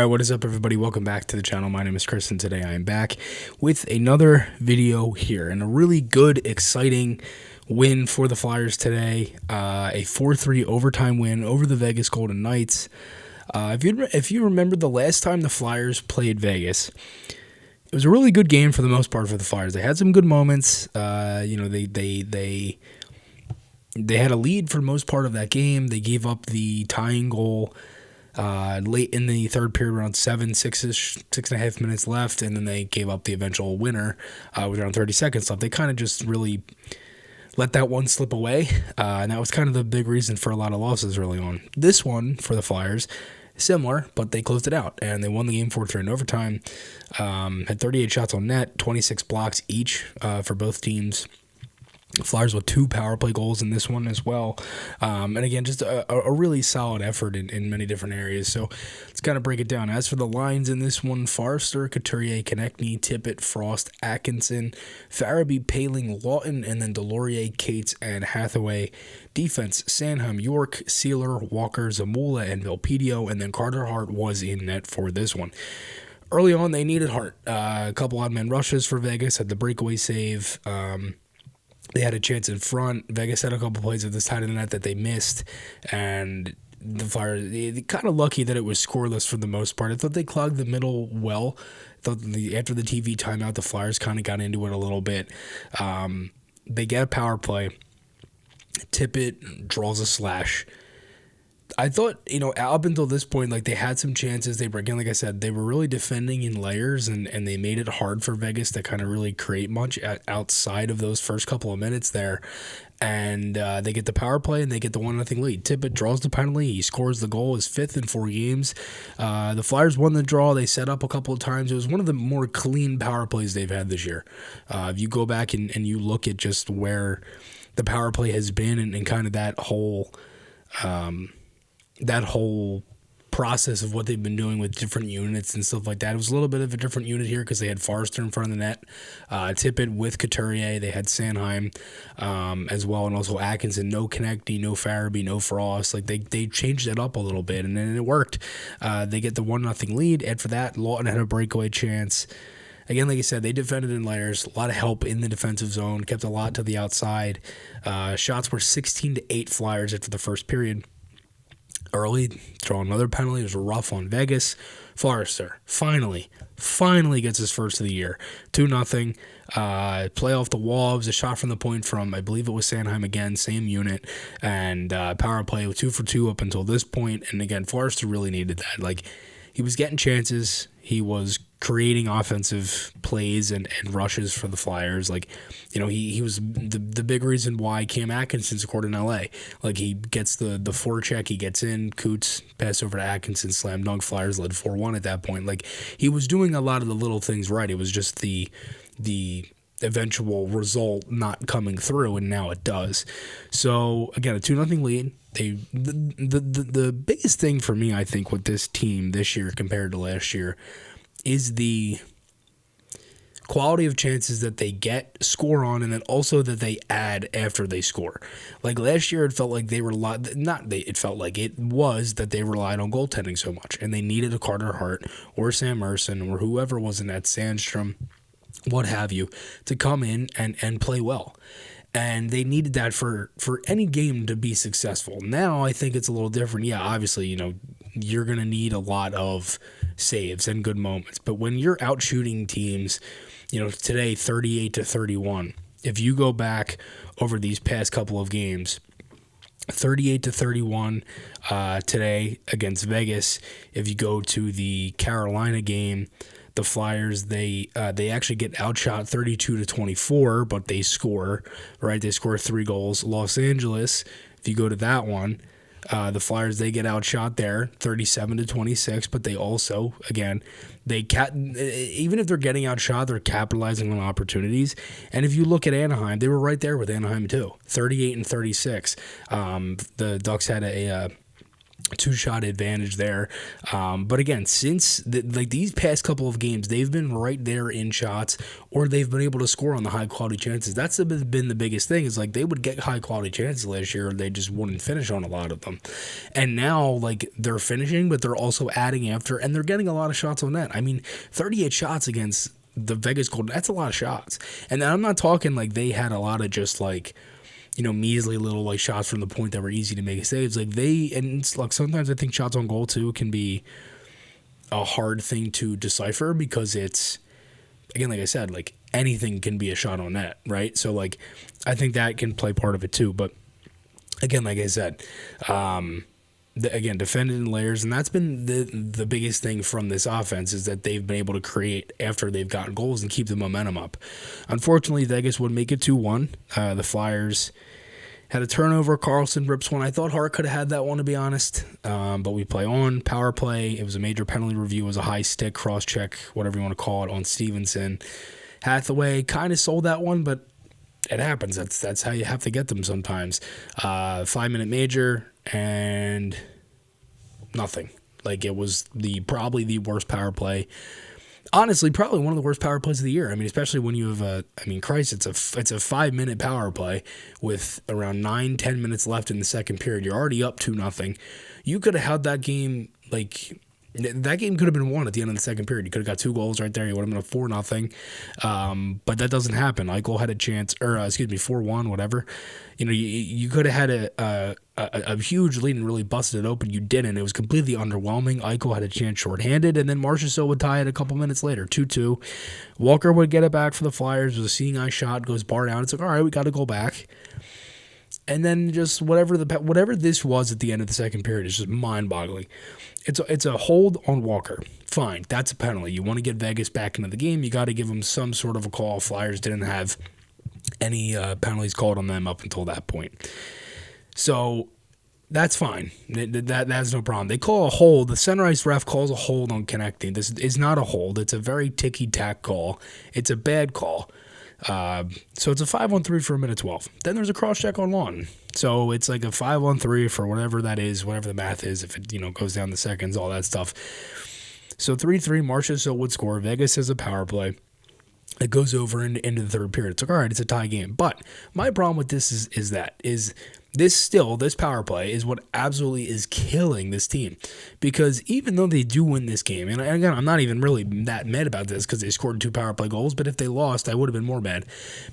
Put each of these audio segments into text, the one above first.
Alright, what is up everybody? Welcome back to the channel. My name is Chris and today I am back with another video here and a really good, exciting win for the Flyers today. A 4-3 overtime win over the Vegas Golden Knights. If you remember the last time the Flyers played Vegas, it was a really good game for the most part for the Flyers. They had some good moments. They had a lead for the most part of that game. They gave up the tying goal late in the third period, around 6.5 minutes left, and then they gave up the eventual winner with around 30 seconds left. They kind of just really let that one slip away, and that was kind of the big reason for a lot of losses early on. This one for the Flyers, similar, but they closed it out, and they won the game 4-3 in overtime. Had 38 shots on net, 26 blocks each for both teams. Flyers with 2 power play goals in this one as well. And again, just a really solid effort in many different areas. So let's kind of break it down. As for the lines in this one, Forrester, Couturier, Konechny, Tippett, Frost, Atkinson, Farabee, Paling, Lawton, and then Delorier, Cates, and Hathaway. Defense, Sanheim, York, Sealer, Walker, Zamula, and Vilpedio, and then Carter Hart was in net for this one. Early on, they needed Hart. A couple odd man rushes for Vegas, had the breakaway save. They had a chance in front. Vegas had a couple plays at the side of the net that they missed, and the Flyers, they kind of lucky that it was scoreless for the most part. I thought they clogged the middle well. I thought after the TV timeout, the Flyers kind of got into it a little bit. They get a power play. Tippett draws a slash. I thought, up until this point, like, they had some chances. They were, again, like I said, they were really defending in layers, and they made it hard for Vegas to kind of really create much outside of those first couple of minutes there. And they get the power play, and they get the 1-0 lead. Tippett draws the penalty. He scores the goal, his 5th in 4 games. The Flyers won the draw. They set up a couple of times. It was one of the more clean power plays they've had this year. If you go back and you look at just where the power play has been and kind of that whole process of what they've been doing with different units and stuff like that. It was a little bit of a different unit here because they had Forrester in front of the net, Tippett with Couturier. They had Sanheim as well, and also Atkinson. No Konechny, no Farabee, no Frost. Like they changed it up a little bit, and then it worked. They get the 1-0 lead, and for that, Lawton had a breakaway chance. Again, like I said, they defended in layers. A lot of help in the defensive zone, kept a lot to the outside. Shots were 16-8 Flyers after the first period. Early, draw another penalty. It was rough on Vegas. Forrester finally gets his first of the year. 2-0. Play off the wall. It was a shot from the point from, I believe it was Sanheim again, same unit. And power play with 2 for 2 up until this point. And again, Forrester really needed that. Like, he was getting chances. He was creating offensive plays and rushes for the Flyers. Like, he was the big reason why Cam Atkinson scored in LA. Like, he gets the forecheck, he gets in, Coots, pass over to Atkinson, slam dunk, Flyers led 4-1 at that point. Like, he was doing a lot of the little things right. It was just the eventual result not coming through, and now it does. So, again, a 2-0 lead. The biggest thing for me, I think, with this team this year compared to last year is the quality of chances that they score on, and then also that they add after they score. Like last year, it felt like they relied, it felt like it was that they relied on goaltending so much, and they needed a Carter Hart or Sam Ersson or whoever was in that, Sandstrom, what have you, to come in and play well. And they needed that for any game to be successful. Now I think it's a little different. Yeah, obviously, you're going to need a lot of saves and good moments. But when you're out shooting teams, today 38-31, if you go back over these past couple of games, 38-31 today against Vegas. If you go to the Carolina game, the Flyers, they actually get outshot 32-24, but they score, right? They score 3 goals. Los Angeles, if you go to that one, the Flyers, they get outshot there 37-26, but they also, again, even if they're getting outshot, they're capitalizing on opportunities. And if you look at Anaheim, they were right there with Anaheim too, 38-36. The Ducks had a two-shot advantage there. But again, since these past couple of games, they've been right there in shots, or they've been able to score on the high-quality chances. That's been the biggest thing, is like they would get high-quality chances last year, they just wouldn't finish on a lot of them. And now, like, they're finishing, but they're also adding after, and they're getting a lot of shots on net. I mean, 38 shots against the Vegas Golden, that's a lot of shots. And I'm not talking like they had a lot of just like, measly little like shots from the point that were easy to make saves. Like and it's like sometimes I think shots on goal too can be a hard thing to decipher, because it's, again, like I said, like anything can be a shot on net, right? So like I think that can play part of it too. But again, like I said, again, defended in layers, and that's been the biggest thing from this offense, is that they've been able to create after they've gotten goals and keep the momentum up. Unfortunately, Vegas would make it 2-1. The Flyers had a turnover. Carlson rips one. I thought Hart could have had that one, to be honest, but we play on. Power play, it was a major penalty review. It was a high stick, cross-check, whatever you want to call it, on Stevenson. Hathaway kind of sold that one, but it happens. That's how you have to get them sometimes. 5-minute major, and nothing. Like, it was probably the worst power play. Honestly, probably one of the worst power plays of the year. I mean, especially when you have it's a 5-minute power play with around 9-10 minutes left in the second period. You're already up 2-0. You could have held that game, like, that game could have been won at the end of the second period. You could have got 2 goals right there. You would have been a 4-0. But that doesn't happen. Eichel had a chance, or 4-1, whatever. You could have had a huge lead and really busted it open. You didn't. It was completely underwhelming. Eichel had a chance shorthanded, and then Marchessault would tie it a couple minutes later, 2-2. Walker would get it back for the Flyers. It was a seeing eye shot, goes bar down. It's like, all right, we got to go back. And then just whatever this was at the end of the second period is just mind-boggling. It's a hold on Walker. Fine, that's a penalty. You want to get Vegas back into the game, you got to give them some sort of a call. Flyers didn't have any penalties called on them up until that point. So that's fine. That's no problem. They call a hold. The center ice ref calls a hold on connecting. This is not a hold. It's a very ticky-tack call. It's a bad call. So it's a 5-on-3 for a minute 12. Then there's a cross-check on Lawton. So it's like a 5-on-3 for whatever that is, whatever the math is, if it goes down the seconds, all that stuff. So 3-3, Marchessault would score. Vegas has a power play. It goes over into the third period. It's like, all right, it's a tie game. But my problem with this is this power play is what absolutely is killing this team. Because even though they do win this game, and again, I'm not even really that mad about this because they scored 2 power play goals, but if they lost, I would have been more mad.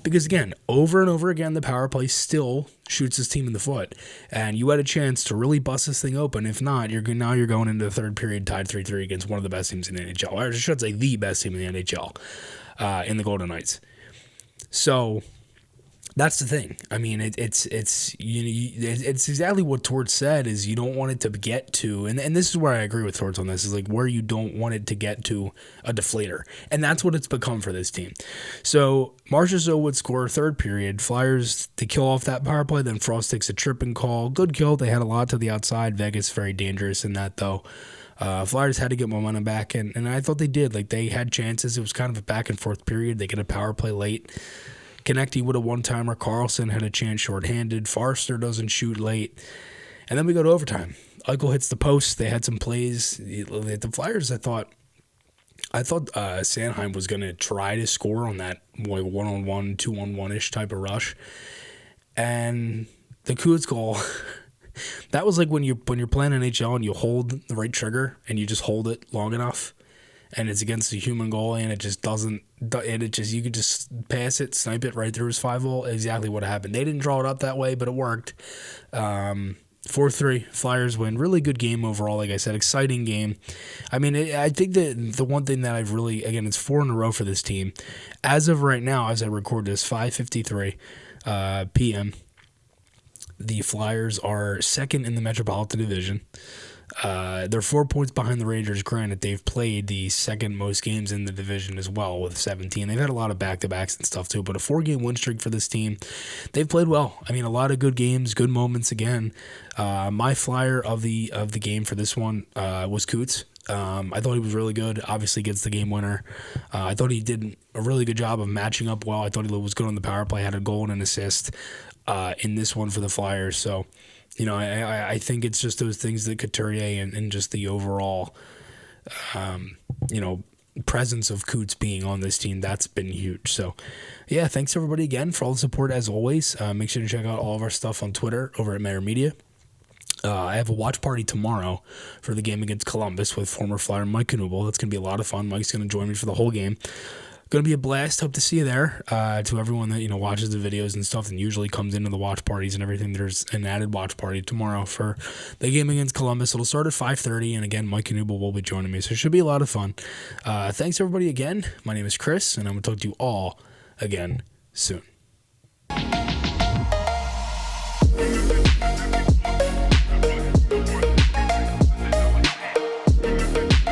Because again, over and over again, the power play still shoots this team in the foot. And you had a chance to really bust this thing open. If not, you're going into the third period tied 3-3 against one of the best teams in the NHL. Or I should say the best team in the NHL. In the Golden Knights. So that's the thing. I mean, it's exactly what Torts said, is you don't want it to get to, and this is where I agree with Torts on this, is like where you don't want it to get to a deflator. And that's what it's become for this team. So Marchessault would score third period. Flyers to kill off that power play. Then Frost takes a tripping call. Good kill. They had a lot to the outside. Vegas very dangerous in that though. Flyers had to get momentum back, and I thought they did. Like, they had chances. It was kind of a back-and-forth period. They get a power play late. Konecny with a one-timer. Carlson had a chance shorthanded. Forster doesn't shoot late. And then we go to overtime. Eichel hits the post. They had some plays. The Flyers, I thought Sanheim was going to try to score on that one-on-one, two-on-one-ish type of rush. And the Kutz goal... That was like when you're playing NHL and you hold the right trigger and you just hold it long enough, and it's against a human goalie and it just doesn't. You could just pass it, snipe it right through his 5-hole. Exactly what happened. They didn't draw it up that way, but it worked. 4-3, Flyers win. Really good game overall. Like I said, exciting game. I mean, I think that the one thing that I've really, again, it's 4 in a row for this team. As of right now, as I record this, 5:53 p.m. The Flyers are second in the Metropolitan Division. They're 4 points behind the Rangers. Granted, they've played the second most games in the division as well with 17. They've had a lot of back-to-backs and stuff too, but a 4-game win streak for this team. They've played well. I mean, a lot of good games, good moments again. My flyer of the game for this one was Kutz. I thought he was really good. Obviously gets the game winner. I thought he did a really good job of matching up well. I thought he was good on the power play, had a goal and an assist in this one for the Flyers. So I think it's just those things that Couturier and just the overall, presence of Coots being on this team, that's been huge. So, yeah, thanks everybody again for all the support as always. Make sure to check out all of our stuff on Twitter over at Maher Media. I have a watch party tomorrow for the game against Columbus with former Flyer Mike Knuble. That's going to be a lot of fun. Mike's going to join me for the whole game. Going to be a blast. Hope to see you there. To everyone that watches the videos and stuff and usually comes into the watch parties and everything, there's an added watch party tomorrow for the game against Columbus. It'll start at 5:30, and again, Mike Knuble will be joining me, so it should be a lot of fun. Thanks everybody again. My name is Chris, and I'm going to talk to you all again soon.